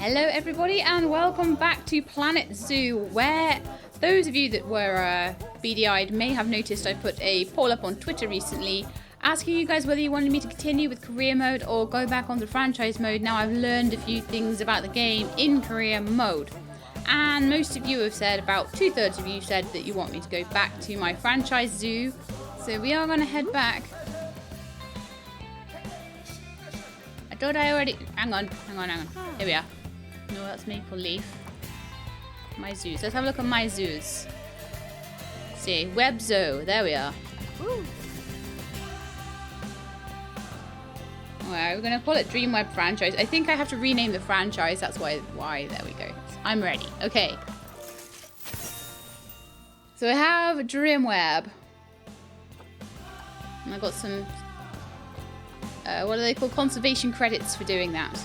Hello everybody and welcome back to Planet Zoo, where those of you that were beady-eyed may have noticed I put a poll up on Twitter recently asking you guys whether you wanted me to continue with career mode or go back onto franchise mode. Now I've learned a few things about the game in career mode, and most of you have said, about 2/3 of you said that you want me to go back to my franchise zoo. So we are going to head back. I thought I already... Hang on. Here we are. No, that's Maple Leaf. My zoos. Let's have a look at my zoos. Let's see, Web Zoo. There we are. Woo. Alright, we're going to call it Dream Web Franchise. I think I have to rename the franchise. That's why. There we go. I'm ready. Okay. So I have Dream Web. And I got some... what are they called? Conservation credits for doing that.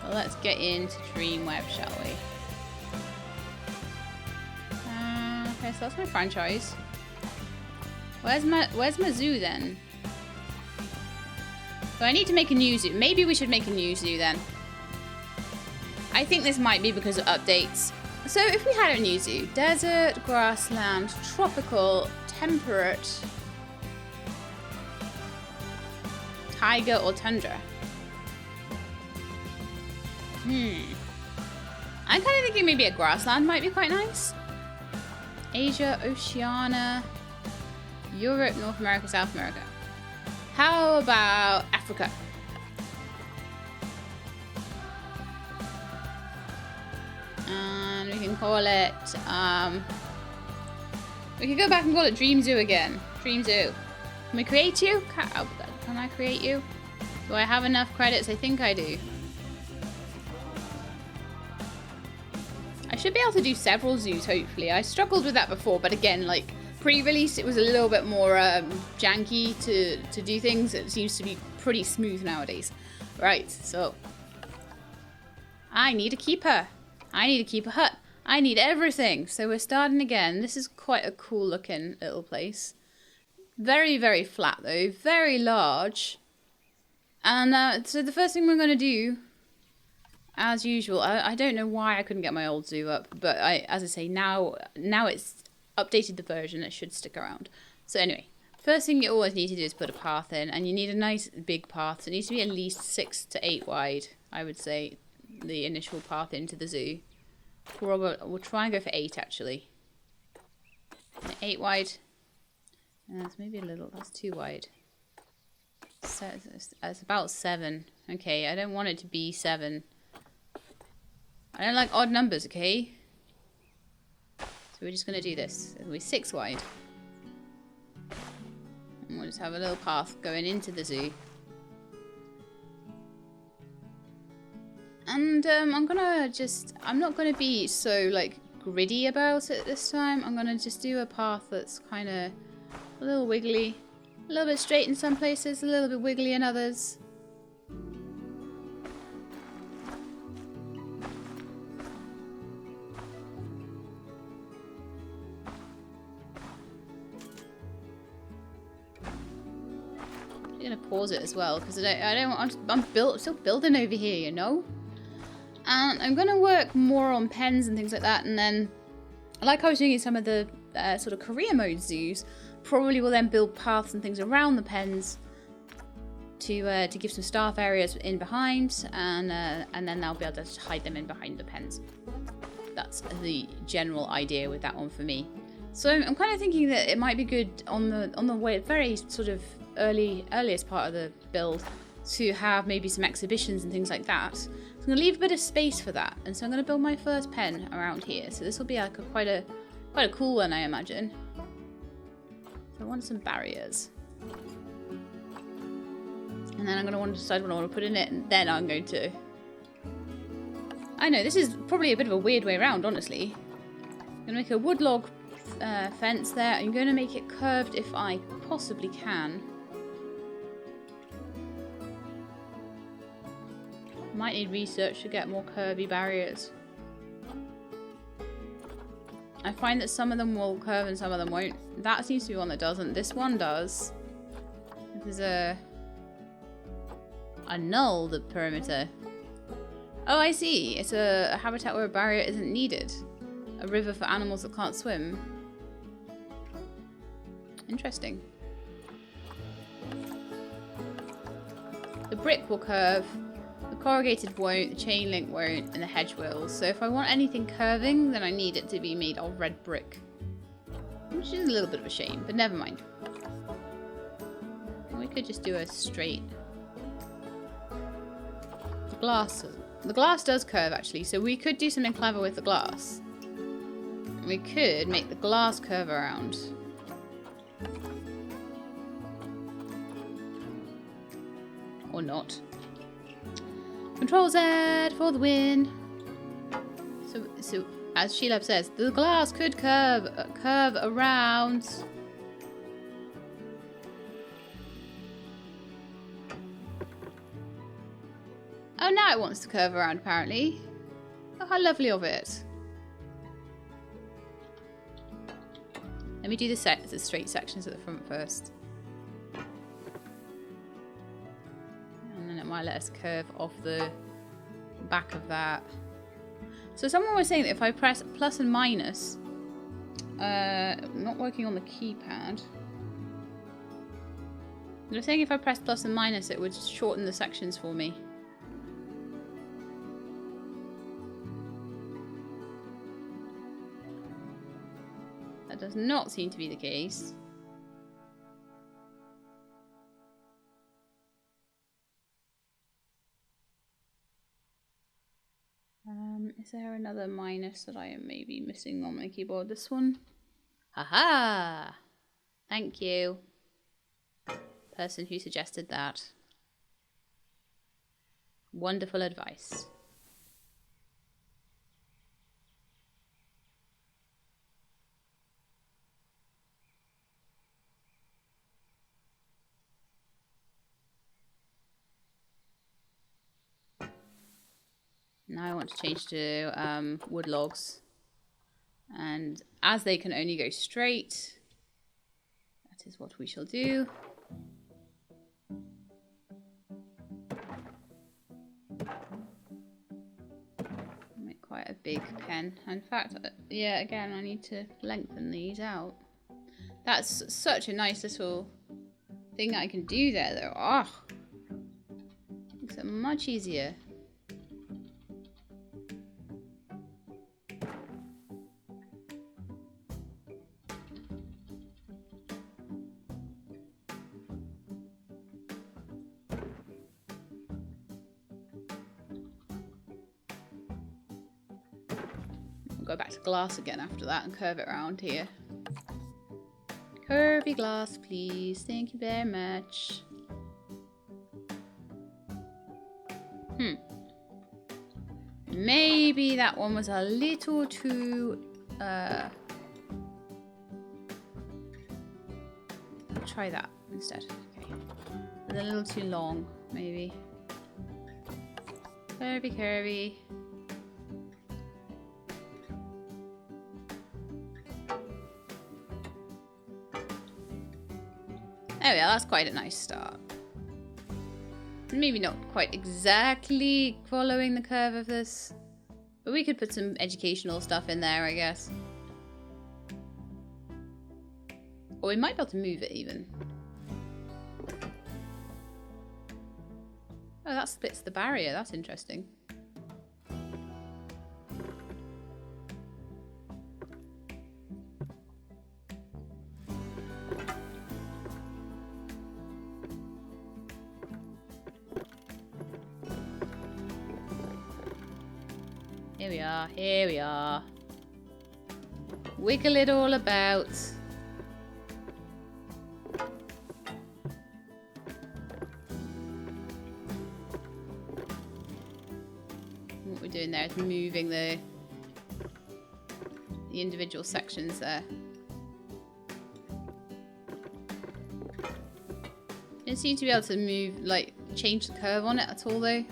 Well, let's get into Dreamweb, shall we? Okay, so that's my franchise. Where's my zoo then? So I need to make a new zoo. Maybe we should make a new zoo then. I think this might be because of updates. So if we had a new zoo, desert, grassland, tropical, temperate, tiger or tundra. I'm kind of thinking maybe a grassland might be quite nice. Asia, Oceania, Europe, North America, South America. How about Africa? And we can call it, we could go back and call it Dream Zoo again. Dream Zoo. Can we create you? Can I create you? Do I have enough credits? I think I do. I should be able to do several zoos, hopefully. I struggled with that before, but again, like, pre-release, it was a little bit more janky to do things. It seems to be pretty smooth nowadays. Right, so... I need a keeper. I need to keep a hut. I need everything. So we're starting again. This is quite a cool looking little place. Very, very flat though. Very large. And so the first thing we're going to do, as usual, I don't know why I couldn't get my old zoo up, but as I say, now it's updated the version. It should stick around. So anyway, first thing you always need to do is put a path in, and you need a nice big path. So it needs to be at least 6 to 8 wide, I would say, the initial path into the zoo. We'll try and go for 8 actually. 8 wide. That's maybe a little, that's too wide. So it's about 7. Okay, I don't want it to be 7. I don't like odd numbers, okay? So we're just going to do this. It'll be 6 wide. And we'll just have a little path going into the zoo. And I'm not going to be so, like, gritty about it this time. I'm going to just do a path that's kind of a little wiggly. A little bit straight in some places, a little bit wiggly in others. I'm gonna pause it as well because I'm still building over here, you know. And I'm gonna work more on pens and things like that, and then, like I was doing in some of the sort of career mode zoos, probably will then build paths and things around the pens to give some staff areas in behind, and then they'll be able to hide them in behind the pens. That's the general idea with that one for me. So I'm kind of thinking that it might be good on the way, very sort of earliest part of the build, to have maybe some exhibitions and things like that. So I'm going to leave a bit of space for that, and so I'm going to build my first pen around here. So this will be like quite a cool one, I imagine. So I want some barriers. And then I'm going to want to decide what I want to put in it, and then I'm going to... I know, this is probably a bit of a weird way around, honestly. I'm going to make a wood log fence there. I'm going to make it curved if I possibly can. Might need research to get more curvy barriers. I find that some of them will curve and some of them won't. That seems to be one that doesn't. This one does. There's a... Annul the perimeter. Oh, I see. It's a habitat where a barrier isn't needed. A river for animals that can't swim. Interesting. The brick will curve. The corrugated won't, the chain link won't, and the hedge will. So if I want anything curving, then I need it to be made of red brick. Which is a little bit of a shame, but never mind. We could just do a straight... The glass does curve, actually, so we could do something clever with the glass. We could make the glass curve around. Or not. Control Z for the win. So as Sheila says, the glass could curve around. Oh, now it wants to curve around, apparently. Oh, how lovely of it. Let me do the straight sections at the front first. And then it might let us curve off the back of that. So someone was saying that if I press plus and minus, not working on the keypad. They're saying if I press plus and minus, it would shorten the sections for me. That does not seem to be the case. Is there another minus that I am maybe missing on my keyboard? This one? Haha! Thank you, person who suggested that. Wonderful advice. Now I want to change to wood logs. And as they can only go straight, that is what we shall do. Make quite a big pen. In fact, yeah, again, I need to lengthen these out. That's such a nice little thing I can do there, though. Oh, makes it much easier. Go back to glass again after that and curve it around here. Curvy glass, please. Thank you very much. Maybe that one was a little too... I'll try that instead. Okay. A little too long, maybe. Curvy, curvy. Oh yeah, that's quite a nice start. Maybe not quite exactly following the curve of this, but we could put some educational stuff in there, I guess. Or we might be able to move it even. Oh, that splits the barrier. That's interesting. Here we are, here we are. Wiggle it all about. What we're doing there is moving the individual sections there. Didn't seem to be able to move, like, change the curve on it at all though.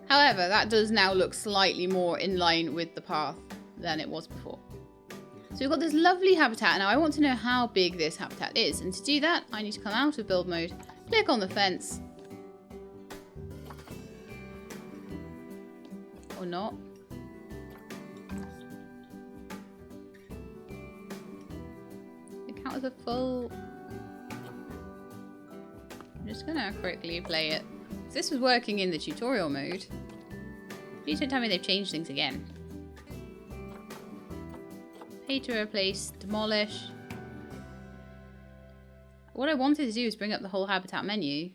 However, that does now look slightly more in line with the path than it was before. So we've got this lovely habitat. Now I want to know how big this habitat is. And to do that, I need to come out of build mode, click on the fence, Or not. It counts as a full... I'm just gonna quickly play it. This was working in the tutorial mode. Please don't tell me they've changed things again. Pay to replace, demolish. What I wanted to do is bring up the whole habitat menu.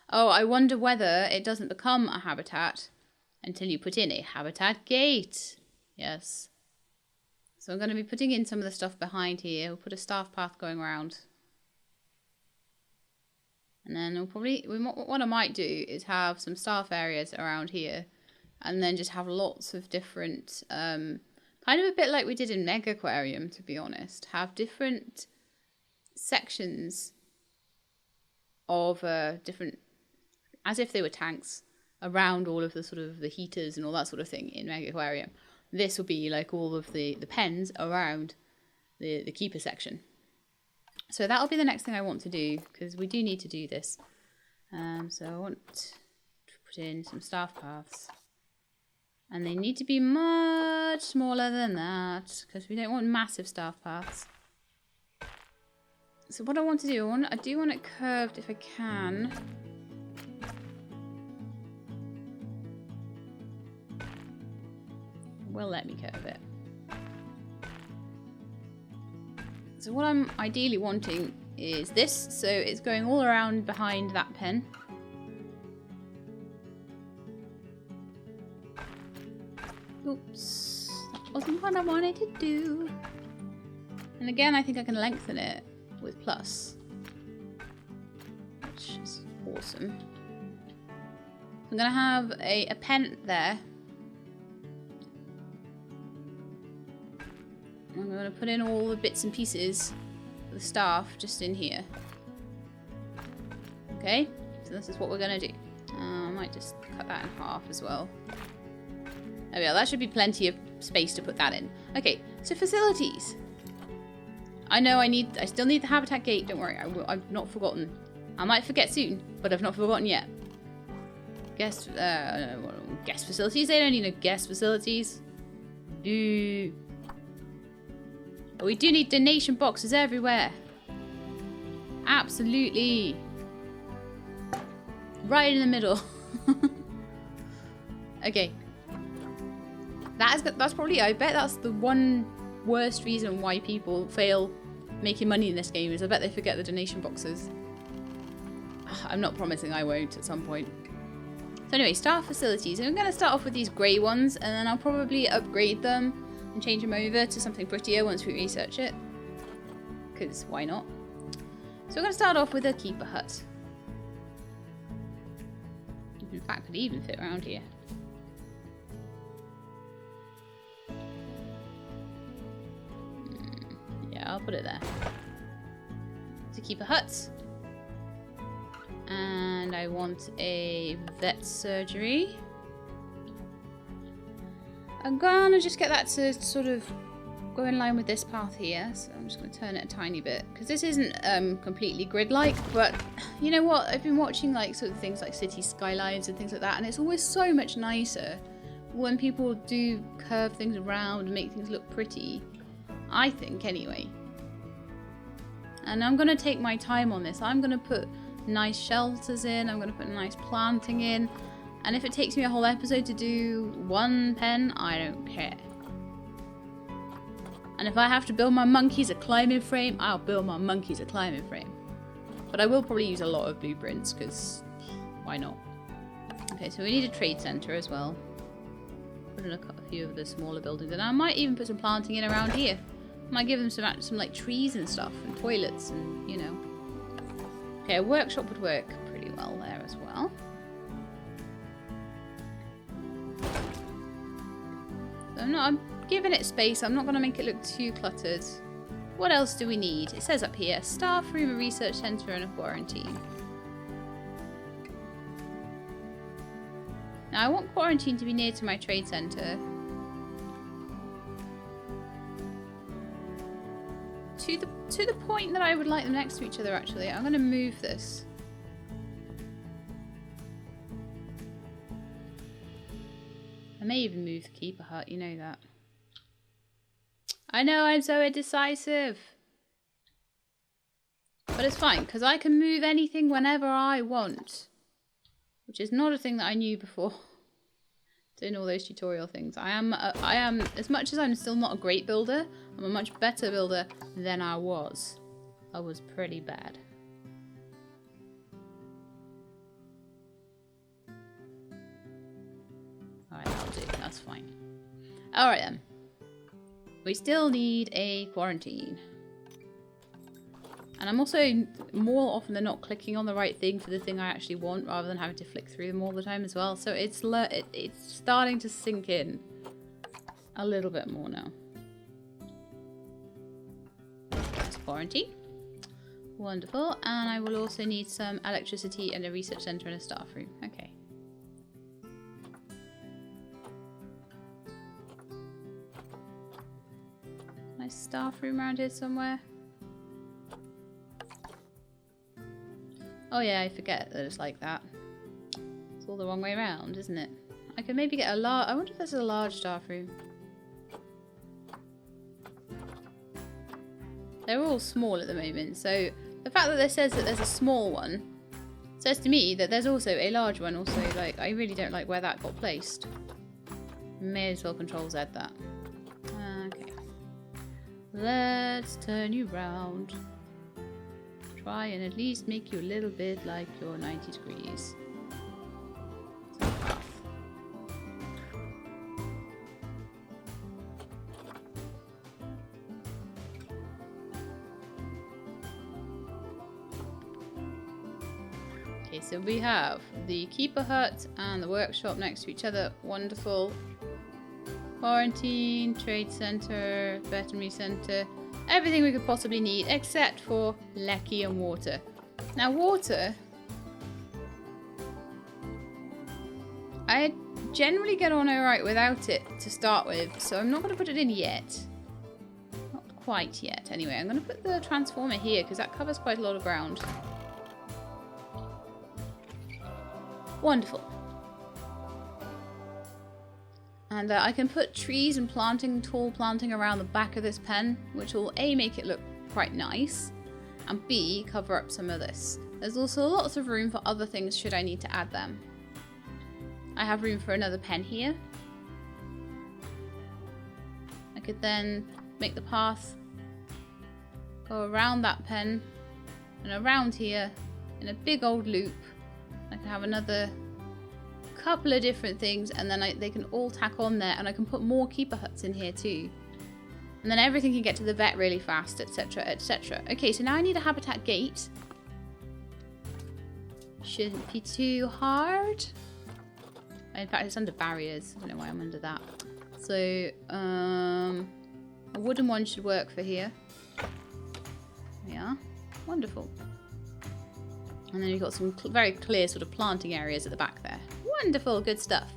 Oh, I wonder whether it doesn't become a habitat until you put in a habitat gate. Yes. So I'm going to be putting in some of the stuff behind here. We'll put a staff path going around. And then we'll probably, what I might do is have some staff areas around here. And then just have lots of different, kind of a bit like we did in Mega Aquarium, to be honest. Have different sections of different, as if they were tanks, around all of the sort of the heaters and all that sort of thing in Mega Aquarium. This will be like all of the pens around the keeper section. So that'll be the next thing I want to do, because we do need to do this. So I want to put in some staff paths. And they need to be much smaller than that, because we don't want massive staff paths. So what I want to do, I do want it curved if I can. Will let me curve it. So what I'm ideally wanting is this, so it's going all around behind that pen. Oops, that wasn't what I wanted to do. And again, I think I can lengthen it with plus, which is awesome. I'm gonna have a pen there. I'm gonna put in all the bits and pieces of the staff just in here. Okay, so this is what we're gonna do. I might just cut that in half as well. There we go, that should be plenty of space to put that in. Okay, so facilities. I know I still need the habitat gate, don't worry, I've not forgotten. I might forget soon, but I've not forgotten yet. Guest facilities, they don't need no guest facilities. We do need donation boxes everywhere. Absolutely. Right in the middle. Okay. That's probably, I bet that's the one worst reason why people fail making money in this game, is I bet they forget the donation boxes. I'm not promising I won't at some point. So anyway, staff facilities. I'm going to start off with these grey ones, and then I'll probably upgrade them and change them over to something prettier once we research it. Because why not? So we're going to start off with a keeper hut. In fact, could even fit around here. Yeah, I'll put it there. To keeper hut. And I want a vet surgery. I'm gonna just get that to sort of go in line with this path here. So I'm just gonna turn it a tiny bit, because this isn't completely grid-like, but you know what? I've been watching like sort of things like city skylines and things like that, and it's always so much nicer when people do curve things around and make things look pretty. I think, anyway. And I'm gonna take my time on this. I'm gonna put nice shelters in. I'm gonna put nice planting in. And if it takes me a whole episode to do one pen, I don't care. And if I have to build my monkeys a climbing frame, I'll build my monkeys a climbing frame. But I will probably use a lot of blueprints, because why not? Okay, so we need a trade center as well. Put in a few of the smaller buildings. And I might even put some planting in around here. I might give them some like trees and stuff, and toilets, and you know. Okay, a workshop would work pretty well there as well. I'm giving it space. I'm not going to make it look too cluttered. What else do we need? It says up here, staff room, a research centre and a quarantine. Now I want quarantine to be near to my trade centre. To the point that I would like them next to each other, actually. I'm going to move this. I may even move the keeper hut, you know that. I know I'm so indecisive. But it's fine, because I can move anything whenever I want. Which is not a thing that I knew before. Doing all those tutorial things. I am, as much as I'm still not a great builder, I'm a much better builder than I was. I was pretty bad. Alright, that'll do. That's fine. Alright then. We still need a quarantine. And I'm also more often than not clicking on the right thing for the thing I actually want rather than having to flick through them all the time as well. So it's starting to sink in a little bit more now. That's quarantine. Wonderful. And I will also need some electricity and a research center and a staff room. Okay. Nice staff room around here somewhere. Oh yeah, I forget that it's like that. It's all the wrong way around, isn't it? I could maybe get a large... I wonder if there's a large staff room. They're all small at the moment, so the fact that it says that there's a small one says to me that there's also a large one also. Like, I really don't like where that got placed. May as well Control Z that. Okay. Let's turn you round. Try and at least make you a little bit like your 90 degrees. Okay, so we have the keeper hut and the workshop next to each other. Wonderful. Quarantine, trade center, veterinary center. Everything we could possibly need except for lecky and water. Now water, I generally get on alright without it to start with, so I'm not going to put it in yet. Not quite yet anyway. I'm going to put the transformer here because that covers quite a lot of ground. Wonderful. And I can put trees and tall planting around the back of this pen, which will A, make it look quite nice, and B, cover up some of this. There's also lots of room for other things should I need to add them. I have room for another pen here. I could then make the path go around that pen and around here in a big old loop. I can have another couple of different things, and then they can all tack on there, and I can put more keeper huts in here too, and then everything can get to the vet really fast, etc, etc. Okay, so now I need a habitat gate. Shouldn't be too hard. In fact, it's under barriers. I don't know why I'm under that. So a wooden one should work for here. There we are. Wonderful. And then you've got some very clear sort of planting areas at the back there. Wonderful, good stuff.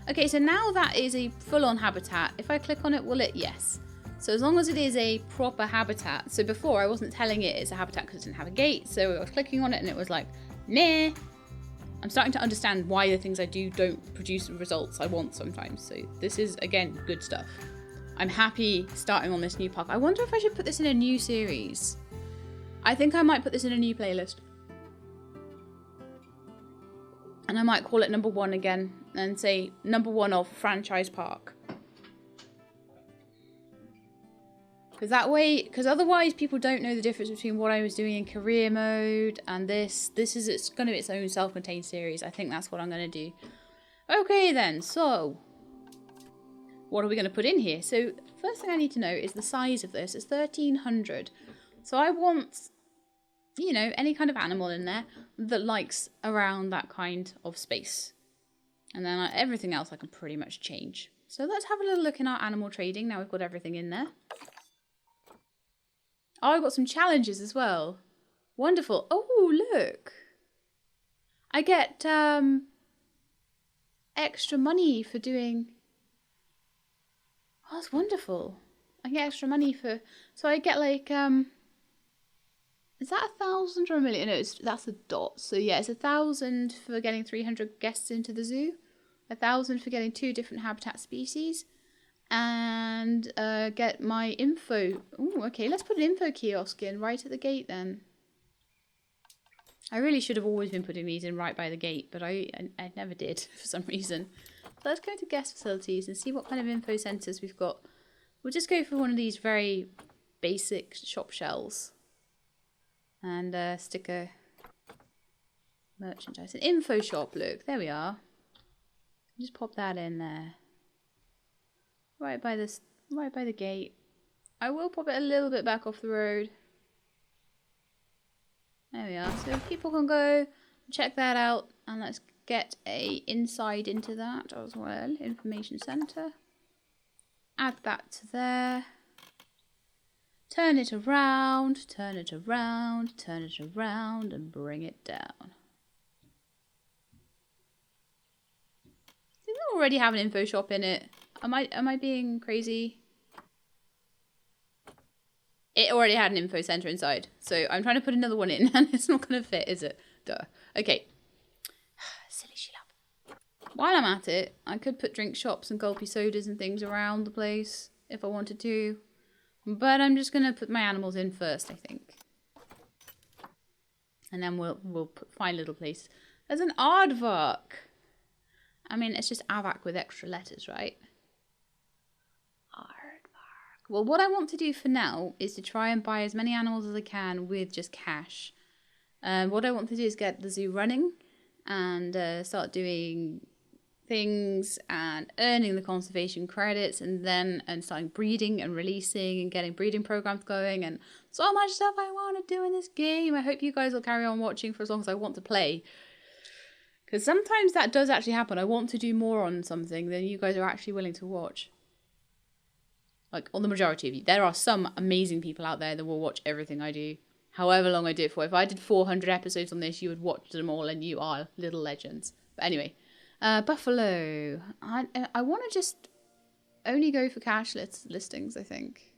Okay, so now that is a full-on habitat. If I click on it, will it? Yes. So as long as it is a proper habitat. So before I wasn't telling it it's a habitat because it didn't have a gate. So I was clicking on it and it was like, nah. I'm starting to understand why the things I do don't produce the results I want sometimes. So this is, again, good stuff. I'm happy starting on this new park. I wonder if I should put this in a new series. I think I might put this in a new playlist. And I might call it number 1 again and say number 1 of franchise park. Because that way, because otherwise people don't know the difference between what I was doing in career mode and this. It's going to be its own self-contained series. I think that's what I'm going to do. Okay then, so what are we going to put in here? So first thing I need to know is the size of this. It's 1300. So I want, you know, any kind of animal in there that likes around that kind of space. And then everything else I can pretty much change. So let's have a little look in our animal trading. Now we've got everything in there. Oh, I've got some challenges as well. Wonderful. Oh, look. I get extra money for doing... Oh, that's wonderful. I get extra money for... So I get like... Is that 1,000 or a million? No, that's a dot. So yeah, it's 1,000 for getting 300 guests into the zoo. 1,000 for getting 2 different habitat species. And get my info. Oh, okay, let's put an info kiosk in right at the gate then. I really should have always been putting these in right by the gate, but I never did for some reason. So let's go to guest facilities and see what kind of info centers we've got. We'll just go for one of these very basic shop shells. And stick a merchandise. An info shop, look. There we are. Just pop that in there. Right by the gate. I will pop it a little bit back off the road. There we are. So people can go check that out, and let's get a inside into that as well. Information center. Add that to there. Turn it around, turn it around, turn it around, and bring it down. Does it already have an info shop in it? Am I being crazy? It already had an info center inside. So I'm trying to put another one in and it's not going to fit, is it? Duh. Okay. Silly shilab. While I'm at it, I could put drink shops and gulpy sodas and things around the place if I wanted to. But I'm just going to put my animals in first, I think. And then we'll find a little place. There's an aardvark. I mean, it's just avak with extra letters, right? Well, what I want to do for now is to try and buy as many animals as I can with just cash. What I want to do is get the zoo running and start doing things and earning the conservation credits and starting breeding and releasing and getting breeding programs going and so much stuff I want to do in this game. I hope you guys will carry on watching for as long as I want to play. Because sometimes that does actually happen. I want to do more on something than you guys are actually willing to watch. Like, on the majority of you. There are some amazing people out there that will watch everything I do. However long I do it for. If I did 400 episodes on this, you would watch them all and you are little legends. But anyway. Buffalo. I want to just only go for cash listings, I think.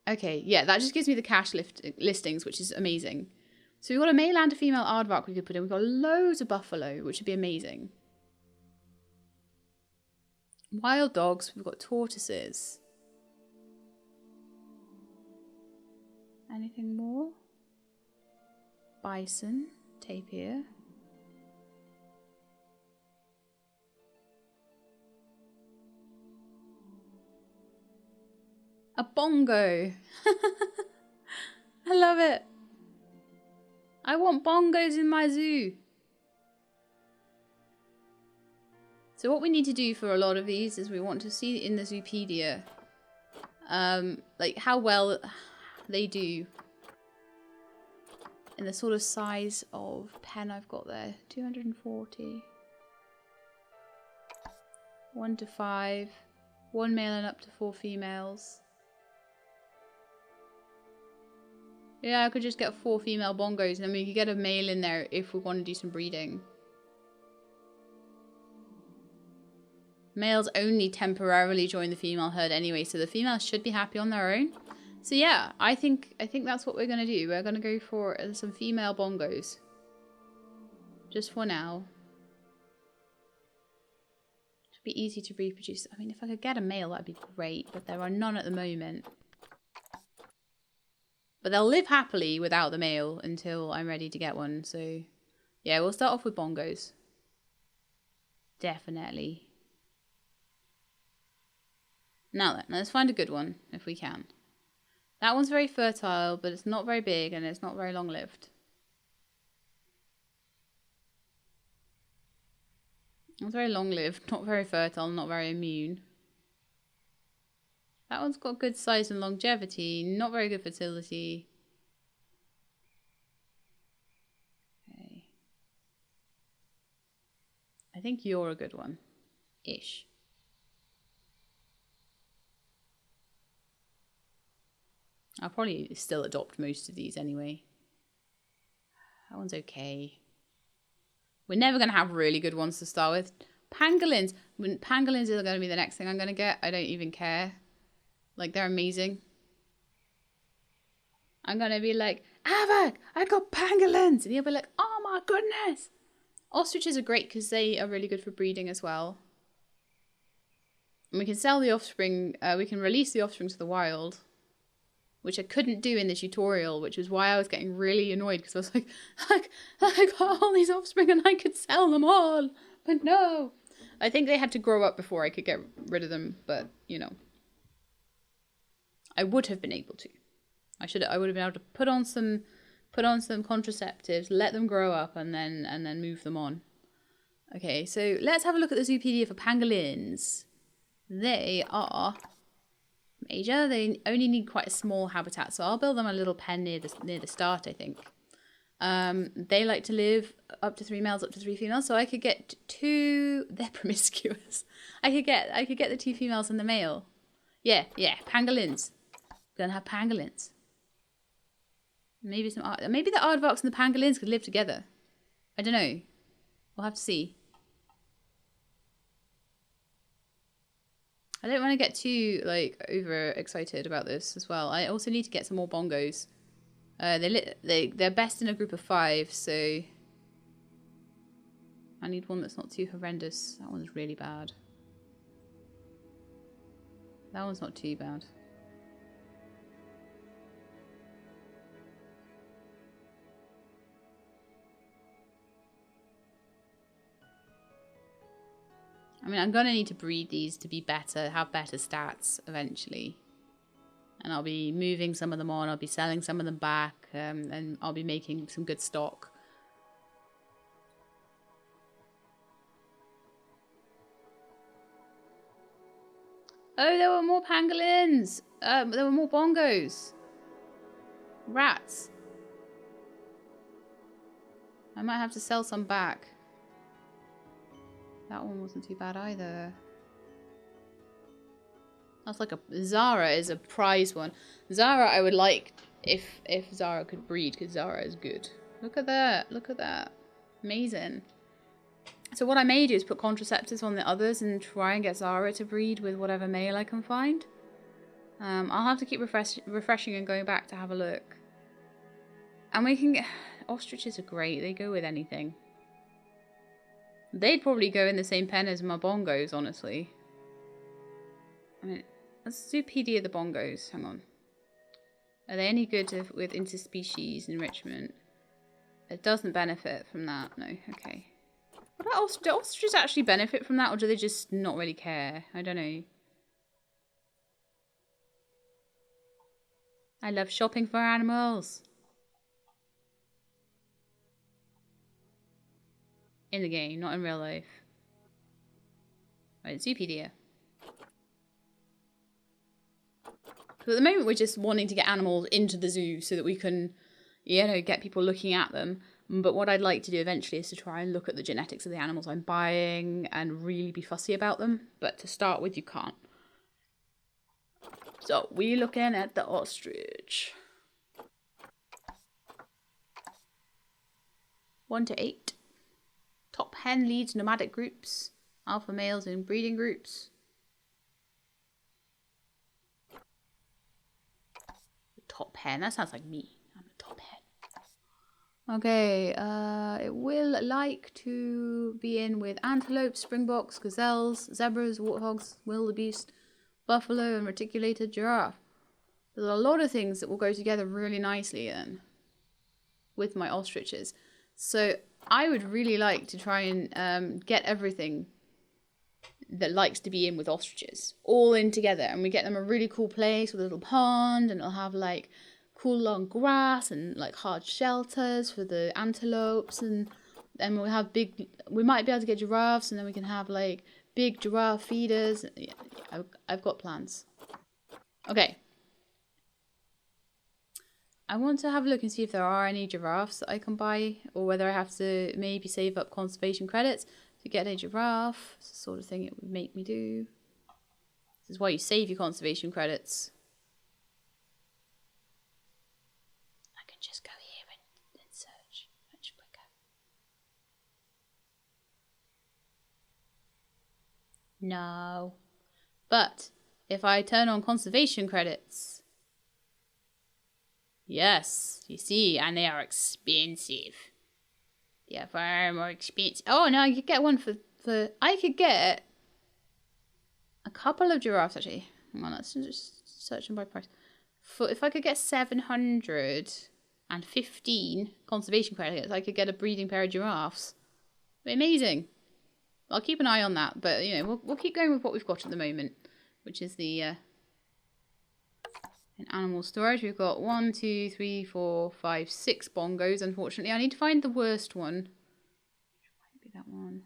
Okay, yeah, that just gives me the cash listings, which is amazing. So we've got a male and a female aardvark we could put in. We've got loads of buffalo, which would be amazing. Wild dogs. We've got tortoises. Anything more? Bison. Tapir. A bongo. I love it. I want bongos in my zoo. So what we need to do for a lot of these is we want to see in the Zoopedia, like how well they do in the sort of size of pen I've got there. 240. 1 to 5. 1 male and up to 4 females. Yeah, I could just get 4 female bongos and then we could get a male in there if we want to do some breeding. Males only temporarily join the female herd anyway, so the females should be happy on their own. So yeah, I think that's what we're going to do. We're going to go for some female bongos. Just for now. Should be easy to reproduce. I mean, if I could get a male, that'd be great, but there are none at the moment. But they'll live happily without the male until I'm ready to get one. So, yeah, we'll start off with bongos. Definitely. Now then, let's find a good one, if we can. That one's very fertile, but it's not very big and it's not very long-lived. It's very long-lived, not very fertile, not very immune. That one's got good size and longevity, not very good fertility. Okay. I think you're a good one. Ish. I'll probably still adopt most of these anyway. That one's okay. We're never going to have really good ones to start with. Pangolins. Pangolins are going to be the next thing I'm going to get. I don't even care. Like, they're amazing. I'm gonna be like, Havoc, I got pangolins, and he'll be like, oh my goodness. Ostriches are great because they are really good for breeding as well. And we can sell the offspring, we can release the offspring to the wild, which I couldn't do in the tutorial, which is why I was getting really annoyed, because I was like, I got all these offspring and I could sell them all, but no. I think they had to grow up before I could get rid of them, but, you know. I would have been able to. I would have been able to put on some contraceptives, let them grow up, and then move them on. Okay, so let's have a look at the Zoopedia for pangolins. They are major. They only need quite a small habitat, so I'll build them a little pen near the start, I think. They like to live up to 3 males, up to 3 females, so I could get 2. They're promiscuous. I could get the 2 females and the male. Yeah, pangolins. Gonna have pangolins. Maybe the aardvarks and the pangolins could live together. I don't know. We'll have to see. I don't want to get too over excited about this as well. I also need to get some more bongos. They're best in a group of 5, so I need one that's not too horrendous. That one's really bad. That one's not too bad. I mean, I'm going to need to breed these to be better, have better stats eventually. And I'll be moving some of them on, I'll be selling some of them back, and I'll be making some good stock. Oh, there were more pangolins! There were more bongos. Rats. I might have to sell some back. That one wasn't too bad either. That's like Zara is a prize one. Zara I would like if Zara could breed, because Zara is good. Look at that. Look at that. Amazing. So what I may do is put contraceptives on the others and try and get Zara to breed with whatever male I can find. I'll have to keep refreshing and going back to have a look. And we can get... Ostriches are great. They go with anything. They'd probably go in the same pen as my bongos, honestly. I mean, let's do PD of the bongos. Hang on. Are they any good with interspecies enrichment? It doesn't benefit from that. No. Okay. What about do ostriches actually benefit from that, or do they just not really care? I don't know. I love shopping for animals. In the game, not in real life. Right, Zoopedia. So at the moment we're just wanting to get animals into the zoo so that we can, you know, get people looking at them. But what I'd like to do eventually is to try and look at the genetics of the animals I'm buying and really be fussy about them. But to start with, you can't. So we're looking at the ostrich. 1 to 8. Top hen leads nomadic groups. Alpha males in breeding groups. Top hen. That sounds like me. I'm a top hen. Okay. It will like to be in with antelopes, springboks, gazelles, zebras, warthogs, wildebeest, buffalo, and reticulated giraffe. There's a lot of things that will go together really nicely then with my ostriches. So I would really like to try and get everything that likes to be in with ostriches all in together, and we get them a really cool place with a little pond, and it'll have like cool long grass and like hard shelters for the antelopes, and then we'll have we might be able to get giraffes, and then we can have like big giraffe feeders. Yeah, I've got plans. Okay. I want to have a look and see if there are any giraffes that I can buy, or whether I have to maybe save up conservation credits to get a giraffe. It's the sort of thing it would make me do. This is why you save your conservation credits. I can just go here and search much quicker. No. But if I turn on conservation credits... Yes, you see, and they are expensive. They are far more expensive. Oh no, I could get one for I could get a couple of giraffes actually. Hang on, let's just searching by price. For if I could get 715 conservation credits, I could get a breeding pair of giraffes. Amazing. I'll keep an eye on that, but you know, we'll keep going with what we've got at the moment, which is the in animal storage. We've got 1, 2, 3, 4, 5, 6 bongos. Unfortunately, I need to find the worst one. Might be that one.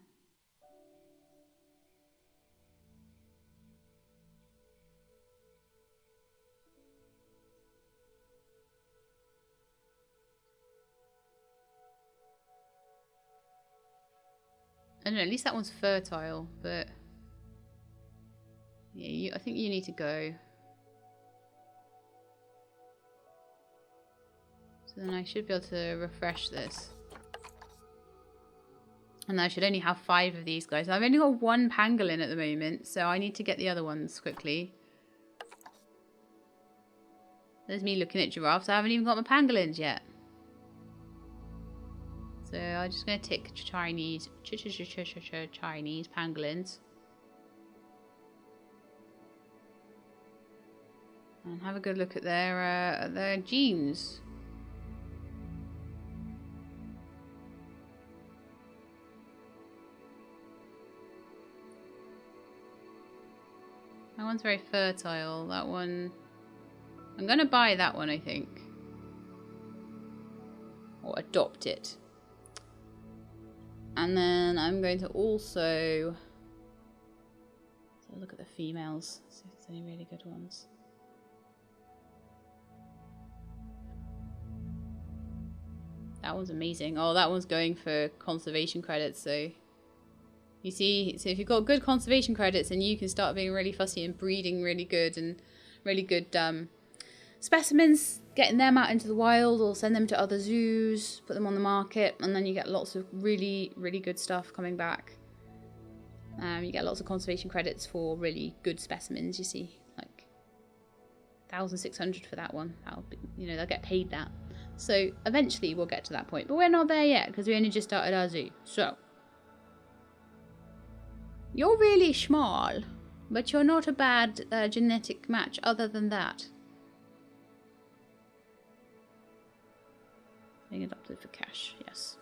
I don't know, at least that one's fertile, but yeah, I think you need to go. So then I should be able to refresh this. And I should only have 5 of these guys. I've only got 1 pangolin at the moment, so I need to get the other ones quickly. There's me looking at giraffes. I haven't even got my pangolins yet. So I'm just going to tick Chinese pangolins. And have a good look at their genes. That one's very fertile. That one... I'm going to buy that one, I think. Or adopt it. And then I'm going to also look at the females, see if there's any really good ones. That one's amazing. Oh, that one's going for conservation credits, so you see, so if you've got good conservation credits, then you can start being really fussy and breeding really good specimens, getting them out into the wild or send them to other zoos, put them on the market, and then you get lots of really, really good stuff coming back. You get lots of conservation credits for really good specimens, you see, like 1,600 for that one. That'll be, you know, they'll get paid that. So eventually we'll get to that point, but we're not there yet because we only just started our zoo. So you're really small, but you're not a bad genetic match other than that. Being adopted for cash, yes.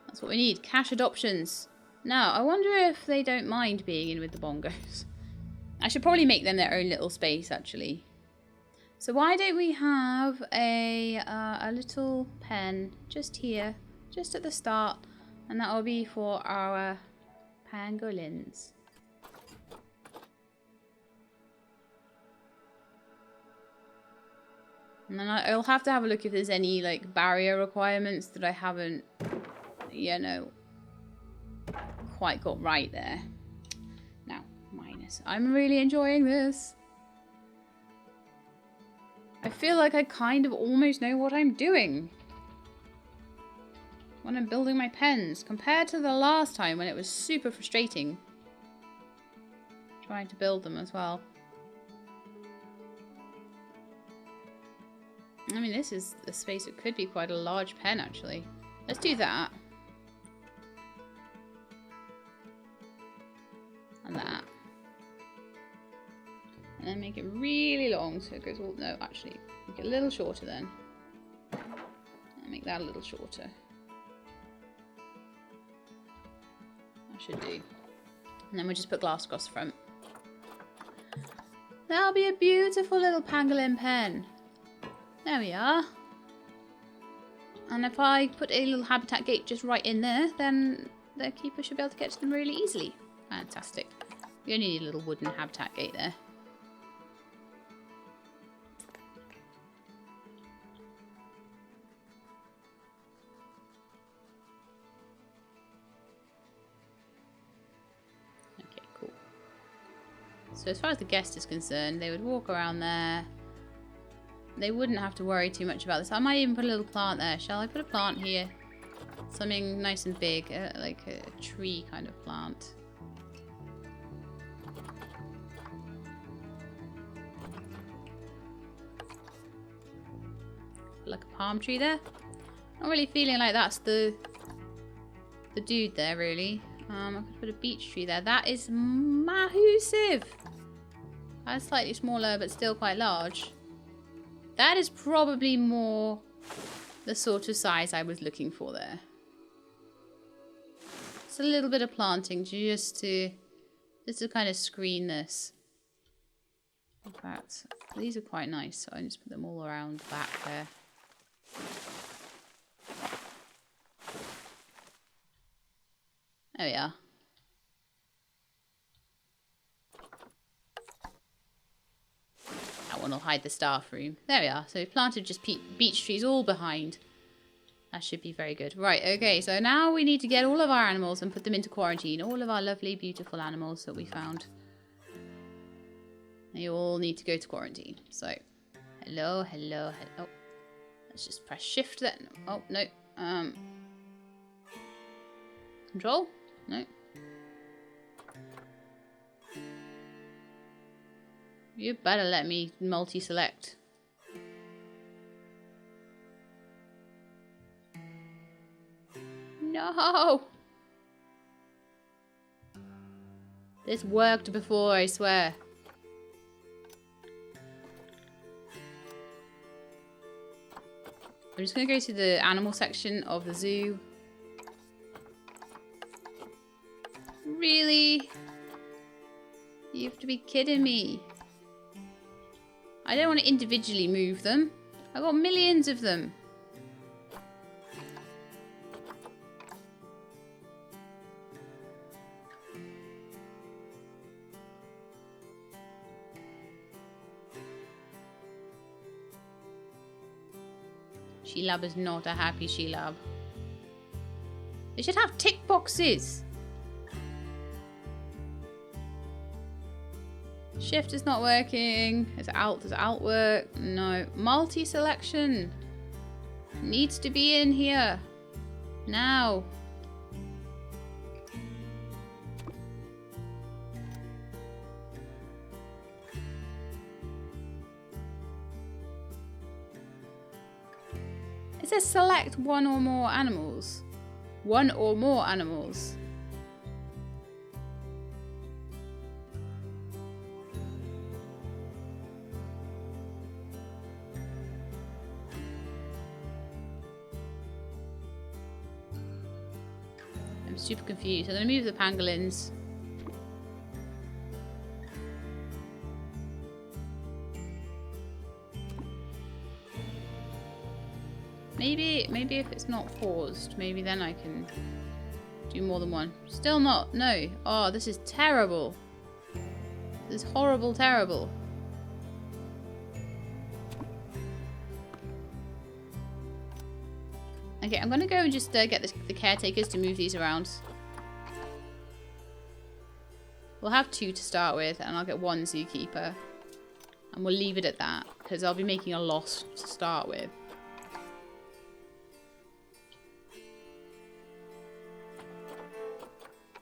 That's what we need, cash adoptions. Now, I wonder if they don't mind being in with the bongos. I should probably make them their own little space, actually. So why don't we have a little pen just here, just at the start, and that will be for our pangolins. And then I'll have to have a look if there's any like barrier requirements that I haven't, you know, quite got right there. Now, minus. I'm really enjoying this. I feel like I kind of almost know what I'm doing when I'm building my pens, compared to the last time when it was super frustrating trying to build them as well. I mean, this is a space that could be quite a large pen, actually. Let's do that. And that. And then make it really long so it goes all... No, actually, make it a little shorter then. And make that a little shorter. That should do. And then we'll just put glass across the front. That'll be a beautiful little pangolin pen. There we are. And if I put a little habitat gate just right in there, then the keeper should be able to get to them really easily. Fantastic. We only need a little wooden habitat gate there. Okay, cool. So as far as the guest is concerned, they would walk around there. They wouldn't have to worry too much about this. I might even put a little plant there. Shall I put a plant here? Something nice and big, like a tree kind of plant. Like a palm tree there. Not really feeling like that's the dude there, really. I could put a beech tree there. That is massive. That's slightly smaller, but still quite large. That is probably more the sort of size I was looking for there. It's a little bit of planting just to kind of screen this. In fact, these are quite nice, so I just put them all around the back there. There we are. That one will hide the staff room. There we are. So we planted just beech trees all behind. That should be very good. Right, okay. So now we need to get all of our animals and put them into quarantine. All of our lovely, beautiful animals that we found. They all need to go to quarantine. So, hello, hello, hello. Let's just press shift then. Oh, no. Control? No. You better let me multi-select. No! This worked before, I swear. I'm just going to go to the animal section of the zoo. Really? You have to be kidding me. I don't want to individually move them. I've got millions of them. Sheelab is not a happy Sheelab. They should have tick boxes. Shift is not working. Does Alt work? No. Multi-selection needs to be in here now. It says select one or more animals. One or more animals. I'm super confused. I'm going to move the pangolins. Maybe if it's not paused, maybe then I can do more than one. Still not. No. Oh, this is terrible. This is horrible, terrible. Okay, I'm going to go and just get the caretakers to move these around. We'll have 2 to start with, and I'll get 1 zookeeper. And we'll leave it at that, because I'll be making a loss to start with.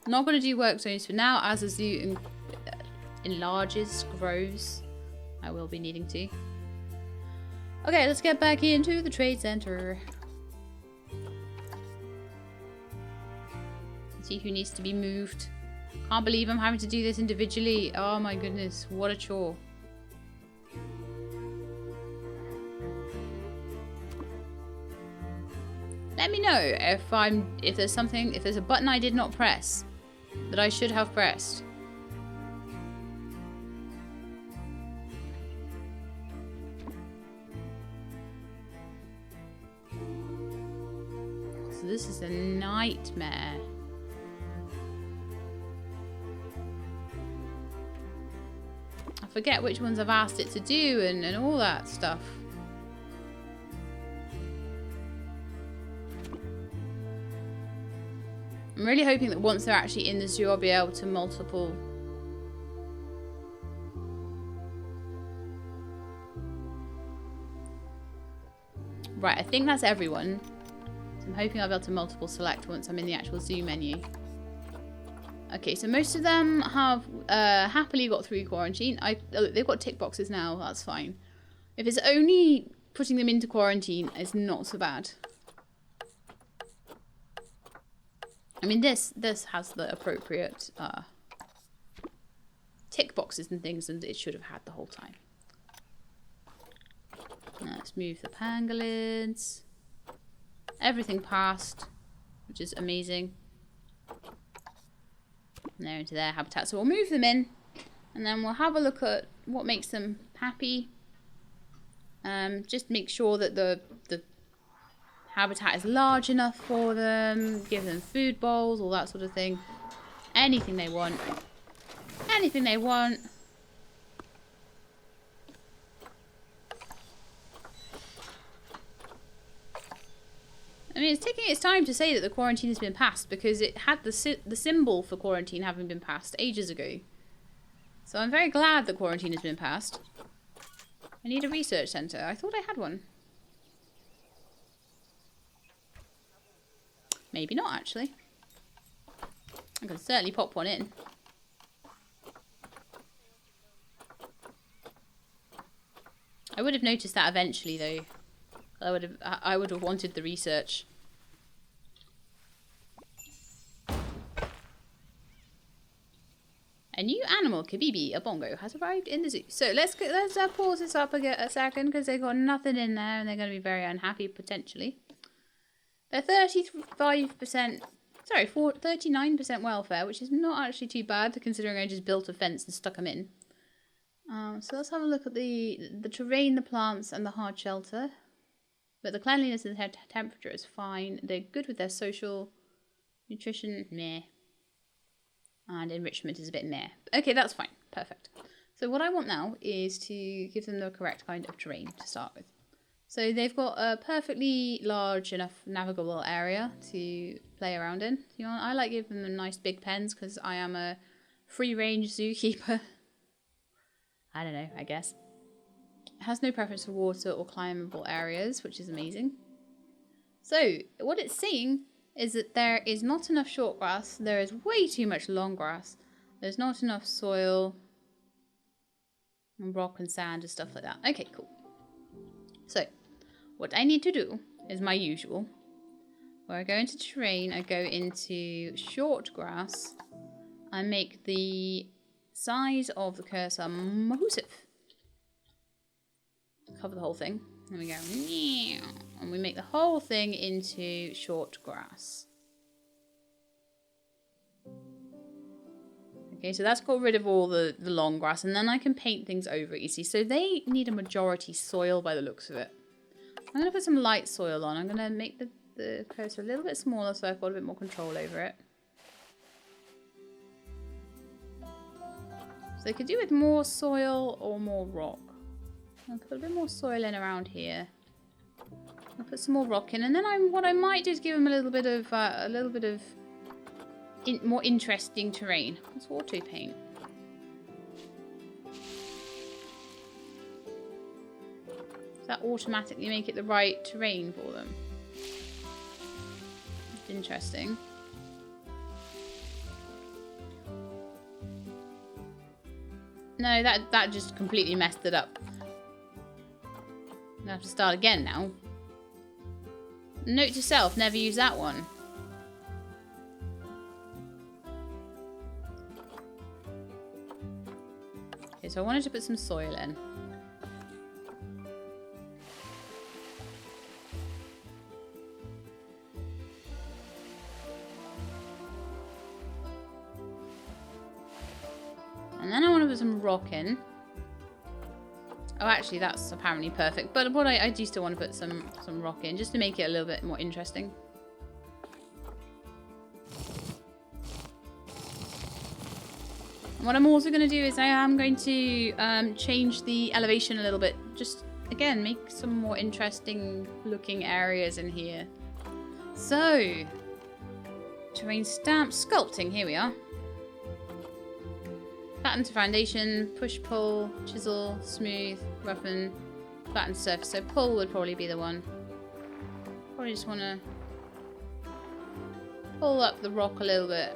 Not going to do work zones for now. As the zoo enlarges, grows, I will be needing to. Okay, let's get back into the trade center. See who needs to be moved. Can't believe I'm having to do this individually. Oh my goodness, what a chore. Let me know if there's a button I did not press that I should have pressed. So this is a nightmare. I forget which ones I've asked it to do and all that stuff. I'm really hoping that once they're actually in the zoo, I'll be able to multiple. Right, I think that's everyone. So I'm hoping I'll be able to multiple select once I'm in the actual zoo menu. Okay, so most of them have happily got through quarantine. They've got tick boxes now, that's fine. If it's only putting them into quarantine is not so bad. I mean, this has the appropriate tick boxes and things, and it should have had the whole time. Now let's move the pangolins. Everything passed, which is amazing. And they're into their habitat. So we'll move them in, and then we'll have a look at what makes them happy. Just make sure that the habitat is large enough for them. Give them food bowls, all that sort of thing. Anything they want. Anything they want. I mean, it's taking its time to say that the quarantine has been passed because it had the symbol for quarantine having been passed ages ago. So I'm very glad that quarantine has been passed. I need a research centre. I thought I had one. Maybe not, actually. I can certainly pop one in. I would have noticed that eventually, though. I would have wanted the research. A new animal, Kabibi, a bongo, has arrived in the zoo. So let's pause this up a second because they've got nothing in there and they're going to be very unhappy potentially. They're 39% welfare, which is not actually too bad considering I just built a fence and stuck them in. So let's have a look at the terrain, the plants, and the hard shelter. But the cleanliness and the temperature is fine. They're good with their social. Nutrition, meh. And enrichment is a bit meh. Okay, that's fine. Perfect. So what I want now is to give them the correct kind of terrain to start with. So they've got a perfectly large enough navigable area to play around in. You know, I like giving them nice big pens because I am a free-range zookeeper. I don't know, I guess. It has no preference for water or climbable areas, which is amazing. So, what it's saying is that there is not enough short grass, there is way too much long grass, there's not enough soil, and rock and sand and stuff like that. Okay, cool. So, what I need to do is my usual. Where I go into terrain, I go into short grass, I make the size of the cursor massive. Cover the whole thing. There we go. And we make the whole thing into short grass. Okay, so that's got rid of all the long grass. And then I can paint things over it, you see. So they need a majority soil by the looks of it. I'm going to put some light soil on. I'm going to make the cursor a little bit smaller so I've got a bit more control over it. So they could do with more soil or more rock. I'll put a bit more soil in around here. I'll put some more rock in, and then what I might do is give them a little bit of more interesting terrain. Let's auto paint. Does that automatically make it the right terrain for them? That's interesting. No, that just completely messed it up. I'm gonna have to start again now. Note to self, never use that one. Okay, so I wanted to put some soil in. And then I want to put some rock in. Oh, actually, that's apparently perfect. But what I do still want to put some rock in, just to make it a little bit more interesting. And what I'm also going to do is I am going to change the elevation a little bit. Just, again, make some more interesting looking areas in here. So, terrain stamp, sculpting, here we are. Flatten to foundation, push, pull, chisel, smooth, roughen, flatten surface. So pull would probably be the one. Probably just want to pull up the rock a little bit.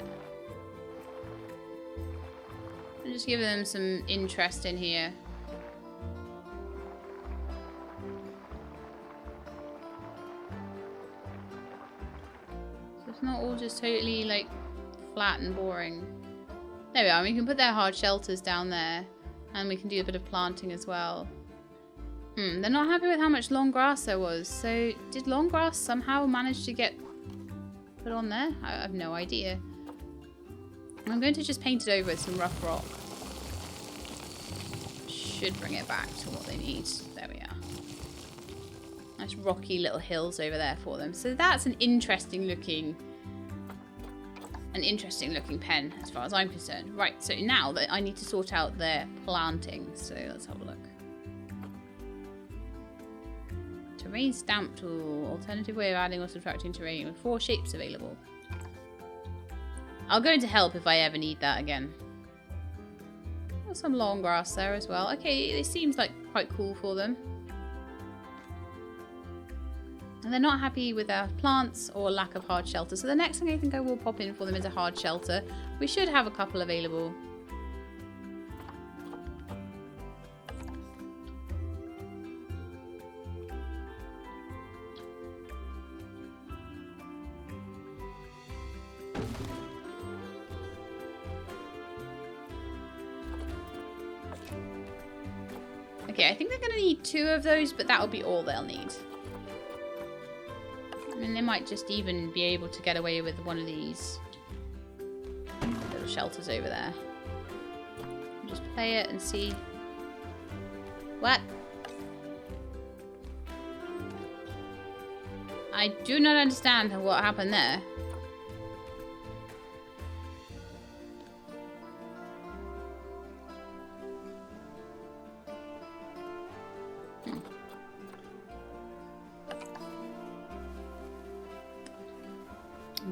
And just give them some interest in here. It's not all just totally like flat and boring. There we are. We can put their hard shelters down there, and we can do a bit of planting as well. They're not happy with how much long grass there was. So did long grass somehow manage to get put on there? I have no idea. I'm going to just paint it over with some rough rock. Should bring it back to what they need. There we are. Nice rocky little hills over there for them. So that's an interesting looking pen as far as I'm concerned. Right, so now that I need to sort out their planting. So let's have a look. Terrain stamp tool. Alternative way of adding or subtracting terrain with 4 shapes available. I'll go into help if I ever need that again. Got some long grass there as well. Okay, it seems like quite cool for them. And they're not happy with their plants or lack of hard shelter. So the next thing I think I will pop in for them is a hard shelter. We should have a couple available. Okay, I think they're going to need 2 of those, but that'll be all they'll need. I mean, they might just even be able to get away with one of these little shelters over there. Just play it and see. What? I do not understand what happened there.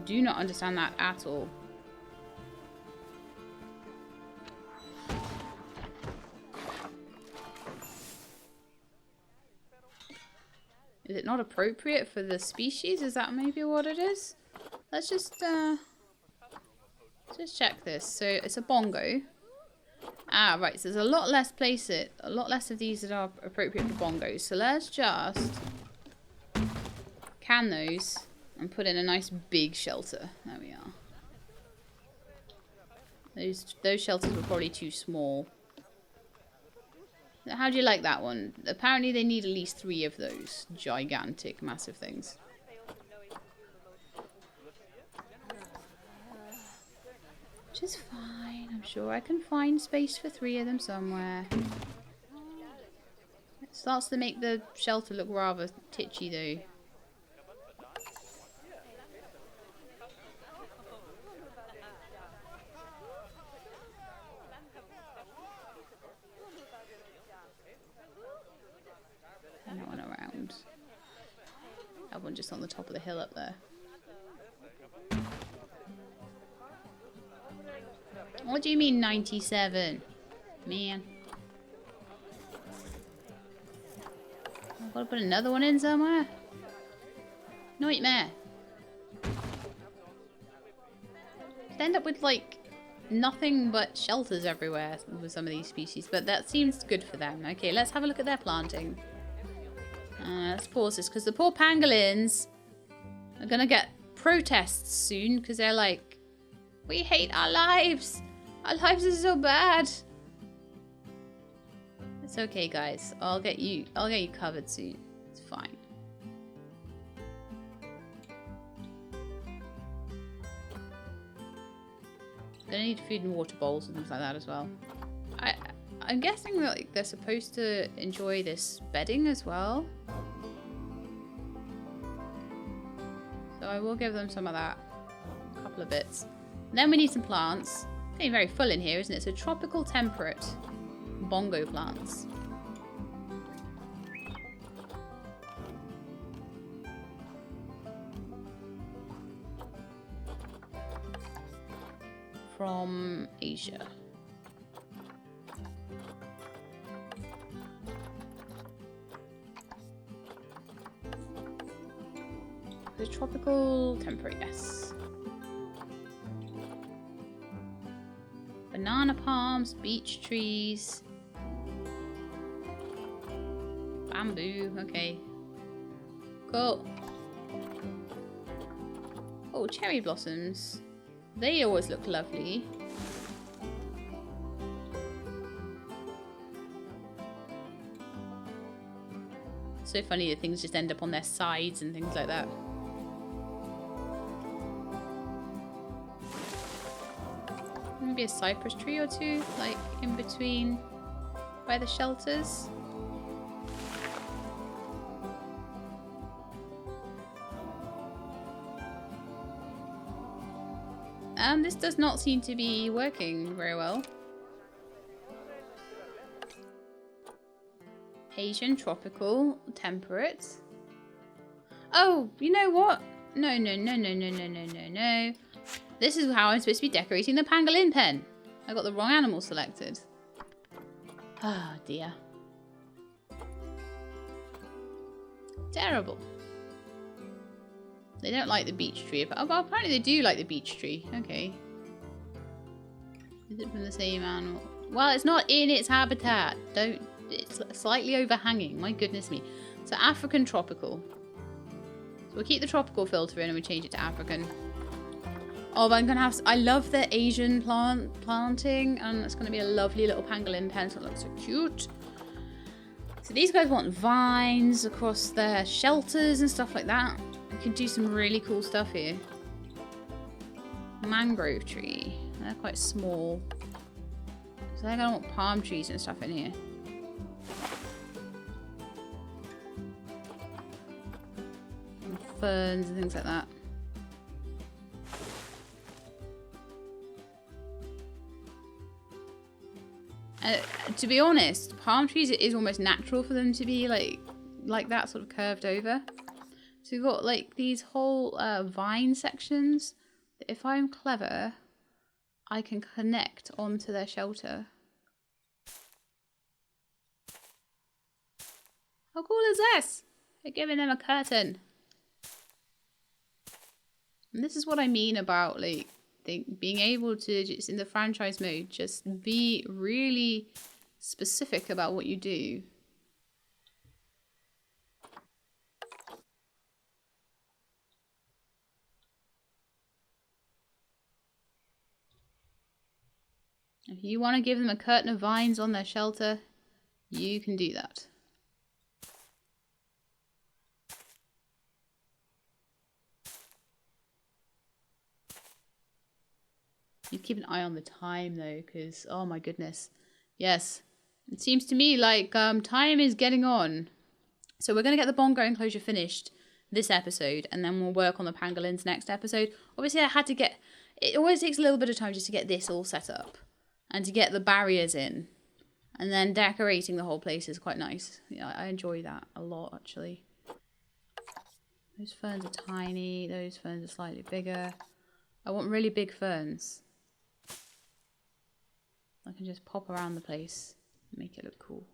Do not understand that at all. Is it not appropriate for the species? Is that maybe what it is? Let's just check this. So it's a bongo. Ah, right. So there's a lot less a lot less of these that are appropriate for bongos. So let's just can those. And put in a nice big shelter. There we are. Those shelters were probably too small. How do you like that one? Apparently they need at least 3 of those gigantic, massive things. Which is fine. I'm sure I can find space for 3 of them somewhere. It starts to make the shelter look rather titchy though. No one around. Have one just on the top of the hill up there. What do you mean 97? Man. I've got to put another one in somewhere. Nightmare. End up with like nothing but shelters everywhere with some of these species, but that seems good for them. Okay, let's have a look at their planting. Let's pause this because the poor pangolins are gonna get protests soon because they're like, we hate our lives. Our lives are so bad. It's okay, guys. I'll get you covered soon. It's fine. Gonna need food and water bowls and things like that as well. I'm guessing that like, they're supposed to enjoy this bedding as well. So I will give them some of that. A couple of bits. And then we need some plants. It's getting very full in here, isn't it? So tropical temperate bongo plants. From Asia. The tropical temperate, yes. Banana palms, beech trees. Bamboo, okay. Cool. Oh, cherry blossoms. They always look lovely. So funny that things just end up on their sides and things like that. Maybe a cypress tree or two, like in between by the shelters. This does not seem to be working very well. Asian, tropical, temperate. Oh, you know what? No. This is how I'm supposed to be decorating the pangolin pen. I got the wrong animal selected. Oh dear. Terrible. They don't like the beech tree. Oh, well, apparently they do like the beech tree. Okay. Is it from the same animal? Well, it's not in its habitat. Don't. It's slightly overhanging. My goodness me. So African tropical. So we'll keep the tropical filter in and we change it to African. Oh, but I'm gonna have. I love the Asian planting, and it's gonna be a lovely little pangolin pen. So it looks so cute. So these guys want vines across their shelters and stuff like that. We can do some really cool stuff here. Mangrove tree. They're quite small. So they're gonna want palm trees and stuff in here. And ferns and things like that. To be honest, palm trees, it is almost natural for them to be like that, sort of curved over. So we've got like these whole vine sections that if I'm clever, I can connect onto their shelter. How cool is this? They're giving them a curtain. And this is what I mean about like being able to, just in the franchise mode, just be really specific about what you do. If you want to give them a curtain of vines on their shelter, you can do that. You keep an eye on the time though, because oh my goodness. Yes, it seems to me like time is getting on. So we're going to get the bongo enclosure finished this episode, and then we'll work on the pangolins next episode. Obviously I had to get, it always takes a little bit of time just to get this all set up and to get the barriers in, and then decorating the whole place is quite nice. Yeah, I enjoy that a lot actually. Those ferns are tiny, those ferns are slightly bigger. I want really big ferns. I can just pop around the place and make it look cool.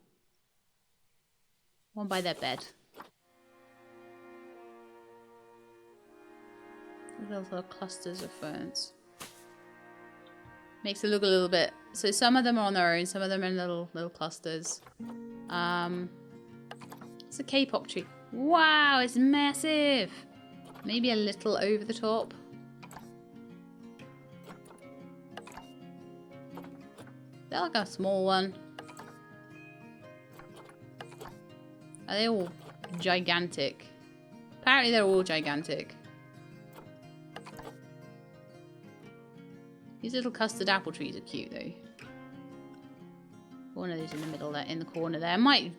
One by their bed. Little sort of clusters of ferns. Makes it look a little bit. So some of them are on their own, some of them are in little clusters. It's a K-pop tree. Wow, it's massive. Maybe a little over the top. They're like a small one. Are they all gigantic? Apparently they're all gigantic. These little custard apple trees are cute though. One of those in the middle there, in the corner there. Might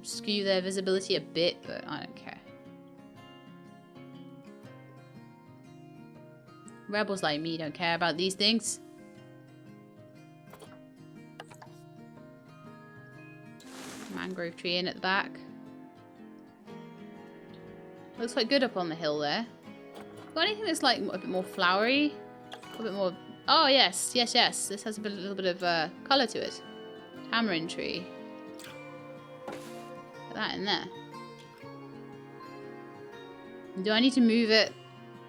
skew their visibility a bit, but I don't care. Rebels like me don't care about these things. Mangrove tree in at the back. Looks quite good up on the hill there. Got anything that's like a bit more flowery? A bit more... Oh yes, yes, yes. This has a little bit of colour to it. Tamarind tree. Put that in there. Do I need to move it?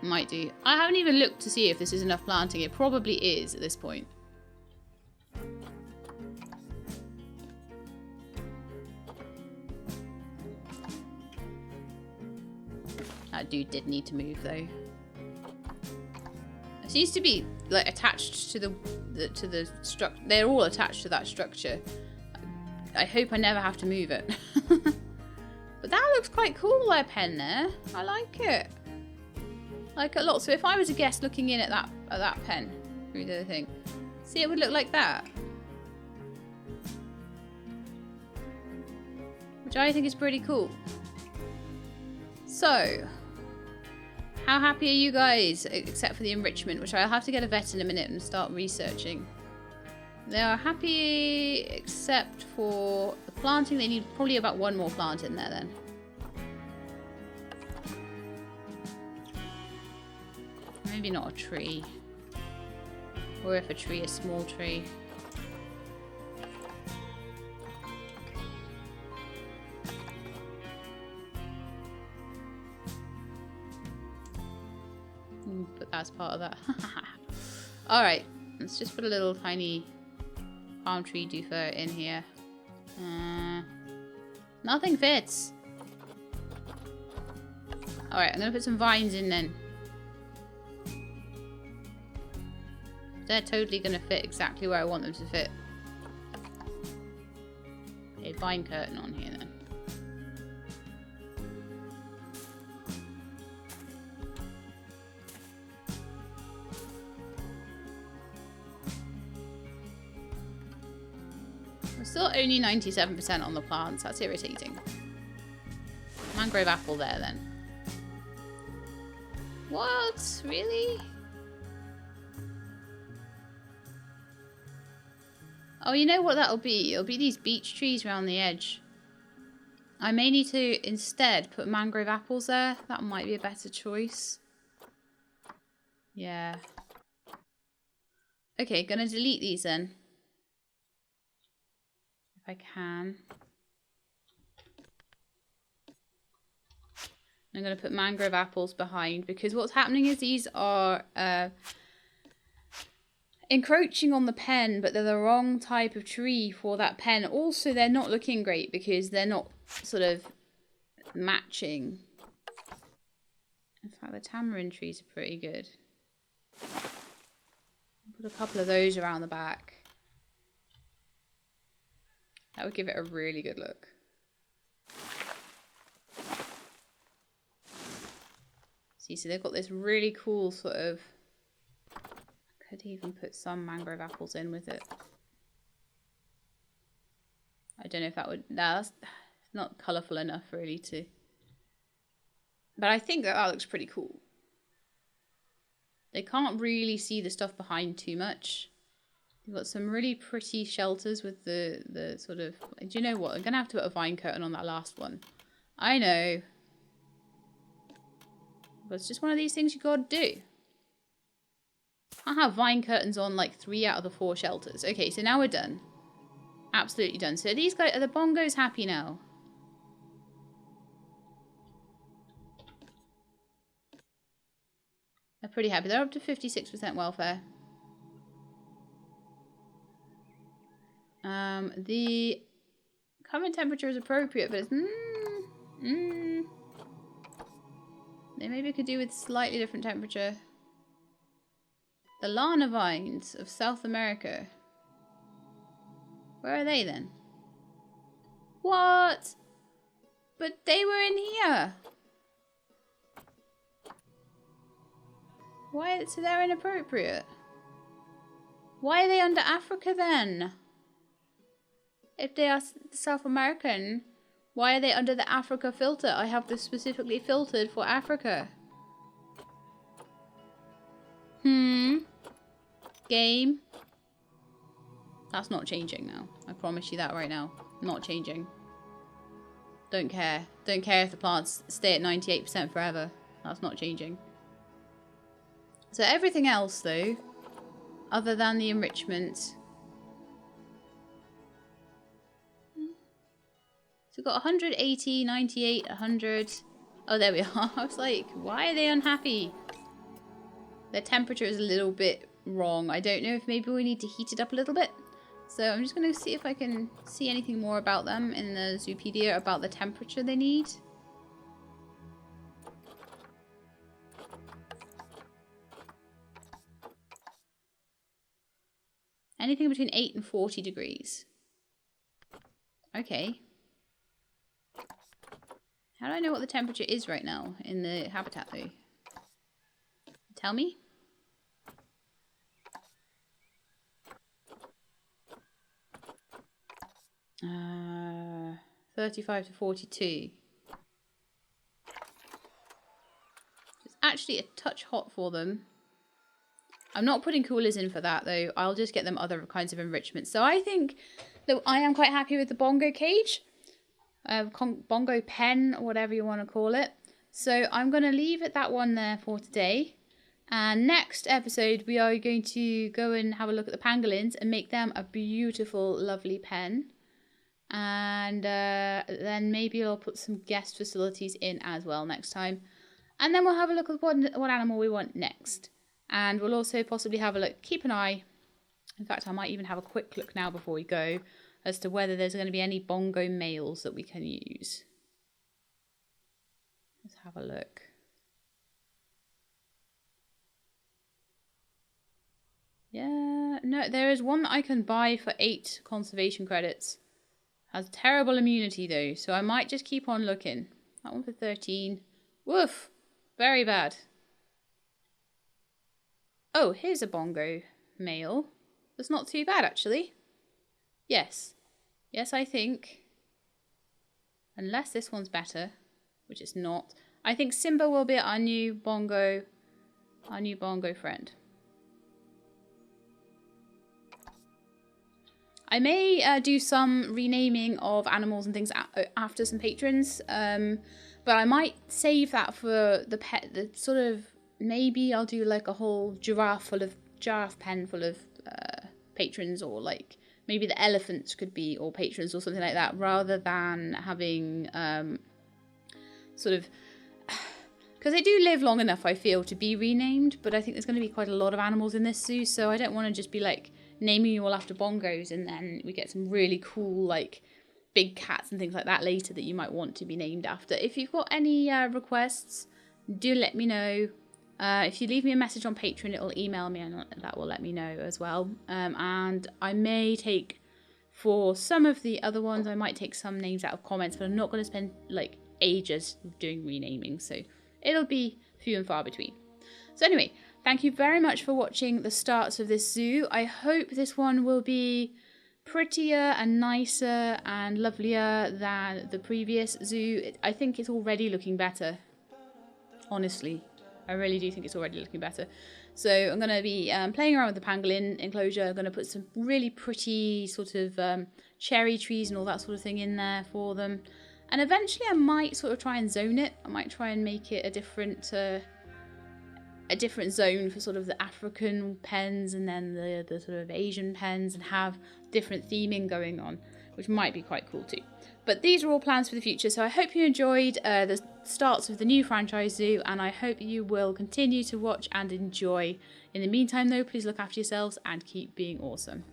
Might do. I haven't even looked to see if this is enough planting. It probably is at this point. That dude did need to move though. seems to be like attached to the structure. They're all attached to that structure. I hope I never have to move it. But that looks quite cool, that pen there. I like it. I like it a lot. So if I was a guest looking in at that pen through the thing, see, it would look like that. Which I think is pretty cool. So, how happy are you guys, except for the enrichment, which I'll have to get a vet in a minute and start researching. They are happy, except for the planting. They need probably about one more plant in there then. Maybe not a tree. Or if a tree, a small tree. Put that as part of that. Alright, let's just put a little tiny palm tree doofer in here. Nothing fits. Alright, I'm going to put some vines in then. They're totally going to fit exactly where I want them to fit. Okay, vine curtain on here then. Still only 97% on the plants. That's irritating. Mangrove apple there then. What? Really? Oh, you know what that'll be? It'll be these beech trees around the edge. I may need to instead put mangrove apples there. That might be a better choice. Yeah. Okay, gonna delete these then. If I can. I'm going to put mangrove apples behind because what's happening is these are encroaching on the pen, but they're the wrong type of tree for that pen. Also, they're not looking great because they're not sort of matching. In fact, the tamarind trees are pretty good. Put a couple of those around the back. That would give it a really good look. See, so they've got this really cool sort of... I could even put some mangrove apples in with it. I don't know if that would... No, that's not colourful enough really to... But I think that looks pretty cool. They can't really see the stuff behind too much. You've got some really pretty shelters with the sort of... Do you know what? I'm going to have to put a vine curtain on that last one. I know. But it's just one of these things you got to do. I have vine curtains on like 3 out of the 4 shelters. Okay, so now we're done. Absolutely done. So these guys... Are the bongos happy now? They're pretty happy. They're up to 56% welfare. The current temperature is appropriate, but it's they maybe could do with slightly different temperature. The Lana vines of South America. Where are they then? What? But they were in here. Why? So they're inappropriate. Why are they under Africa then? If they are South American, why are they under the Africa filter? I have this specifically filtered for Africa. Game. That's not changing now. I promise you that right now. Not changing. Don't care. Don't care if the plants stay at 98% forever. That's not changing. So everything else though, other than the enrichment... So we've got 180, 98, 100. Oh, there we are. I was like, why are they unhappy? Their temperature is a little bit wrong. I don't know if maybe we need to heat it up a little bit. So I'm just going to see if I can see anything more about them in the Zoopedia about the temperature they need. Anything between 8 and 40 degrees. Okay. How do I know what the temperature is right now in the habitat though? Tell me. 35 to 42. It's actually a touch hot for them. I'm not putting coolers in for that though. I'll just get them other kinds of enrichment. So I think that I am quite happy with the bongo cage. Bongo pen, or whatever you want to call it. So I'm going to leave it that one there for today. And next episode we are going to go and have a look at the pangolins and make them a beautiful, lovely pen. And then maybe I'll put some guest facilities in as well next time. And then we'll have a look at what animal we want next. And we'll also possibly have a look, keep an eye. In fact, I might even have a quick look now before we go as to whether there's going to be any bongo males that we can use. Let's have a look. Yeah, no, there is one that I can buy for 8 conservation credits. Has terrible immunity though, so I might just keep on looking. That one for 13. Woof! Very bad. Oh, here's a bongo male. That's not too bad actually. Yes. Yes, I think. Unless this one's better, which it's not. I think Simba will be our new bongo friend. I may do some renaming of animals and things after some patrons, but I might save that for the sort of, maybe I'll do like a whole giraffe pen full of patrons, or like maybe the elephants could be all patrons or something like that, rather than having sort of, because they do live long enough, I feel, to be renamed, but I think there's going to be quite a lot of animals in this zoo, so I don't want to just be like naming you all after bongos and then we get some really cool like big cats and things like that later that you might want to be named after. If you've got any requests, do let me know. If you leave me a message on Patreon, it'll email me and that will let me know as well. And I may take, for some of the other ones, I might take some names out of comments, but I'm not going to spend like ages doing renaming, so it'll be few and far between. So anyway, thank you very much for watching the starts of this zoo. I hope this one will be prettier and nicer and lovelier than the previous zoo. I think it's already looking better. Honestly, I really do think it's already looking better. So I'm going to be playing around with the pangolin enclosure. I'm going to put some really pretty sort of cherry trees and all that sort of thing in there for them. And eventually I might sort of try and zone it. I might try and make it a different zone for sort of the African pens and then the sort of Asian pens, and have different theming going on, which might be quite cool too. But these are all plans for the future, so I hope you enjoyed the starts of the new franchise zoo, and I hope you will continue to watch and enjoy. In the meantime though, please look after yourselves and keep being awesome.